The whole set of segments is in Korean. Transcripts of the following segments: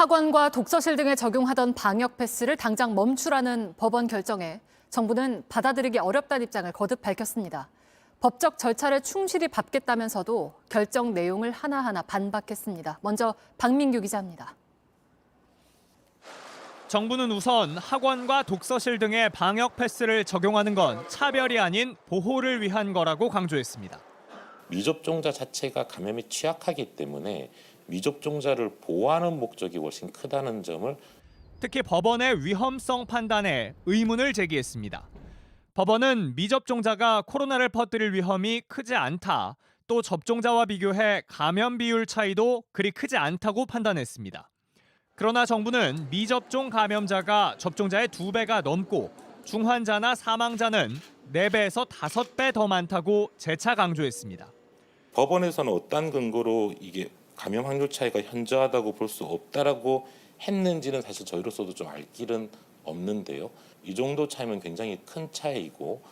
학원과 독서실 등에 적용하던 방역 패스를 당장 멈추라는 법원 결정에 정부는 받아들이기 어렵다는 입장을 거듭 밝혔습니다. 법적 절차를 충실히 밟겠다면서도 결정 내용을 하나하나 반박했습니다. 먼저 박민규 기자입니다. 정부는 우선 학원과 독서실 등의 방역 패스를 적용하는 건 차별이 아닌 보호를 위한 거라고 강조했습니다. 미접종자 자체가 감염에 취약하기 때문에 미접종자를 보호하는 목적이 훨씬 크다는 점을 특히 법원의 위험성 판단에 의문을 제기했습니다. 법원은 미접종자가 코로나를 퍼뜨릴 위험이 크지 않다, 또 접종자와 비교해 감염 비율 차이도 그리 크지 않다고 판단했습니다. 그러나 정부는 미접종 감염자가 접종자의 2배가 넘고 중환자나 사망자는 4배에서 5배 더 많다고 재차 강조했습니다. 법원에서는 어떤 근거로 이게 감염 확률 차이가 현저하다고 볼 수 없다라고 했는지는 사실 저희로서도 좀 알 길은 없는데요. 이 정도 차이면 굉장히 큰 차이고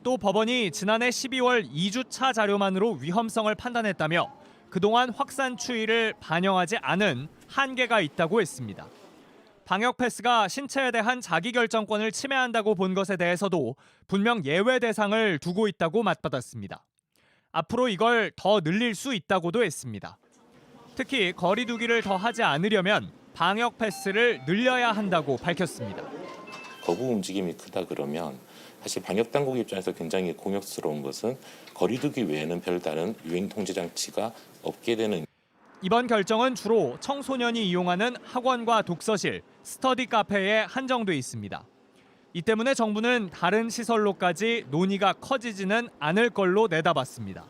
또 법원이 지난해 12월 2주차 자료만으로 위험성을 판단했다며 그동안 확산 추이를 반영하지 않은 한계가 있다고 했습니다. 방역 패스가 신체에 대한 자기결정권을 침해한다고 본 것에 대해서도 분명 예외 대상을 두고 있다고 맞받았습니다. 앞으로 이걸 더 늘릴 수 있다고도 했습니다. 특히 거리 두기를 더 하지 않으려면 방역 패스를 늘려야 한다고 밝혔습니다. 거부 움직임이 크다 그러면 사실 방역 당국 입장에서 굉장히 곤욕스러운 것은 거리 두기 외에는 별다른 유행 통제 장치가 없게 되는. 이번 결정은 주로 청소년이 이용하는 학원과 독서실, 스터디 카페에 한정돼 있습니다. 이 때문에 정부는 다른 시설로까지 논의가 커지지는 않을 걸로 내다봤습니다.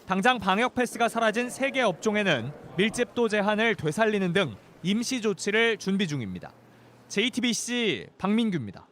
당장 방역 패스가 사라진 3개 업종에는 밀집도 제한을 되살리는 등 임시 조치를 준비 중입니다. JTBC 박민규입니다.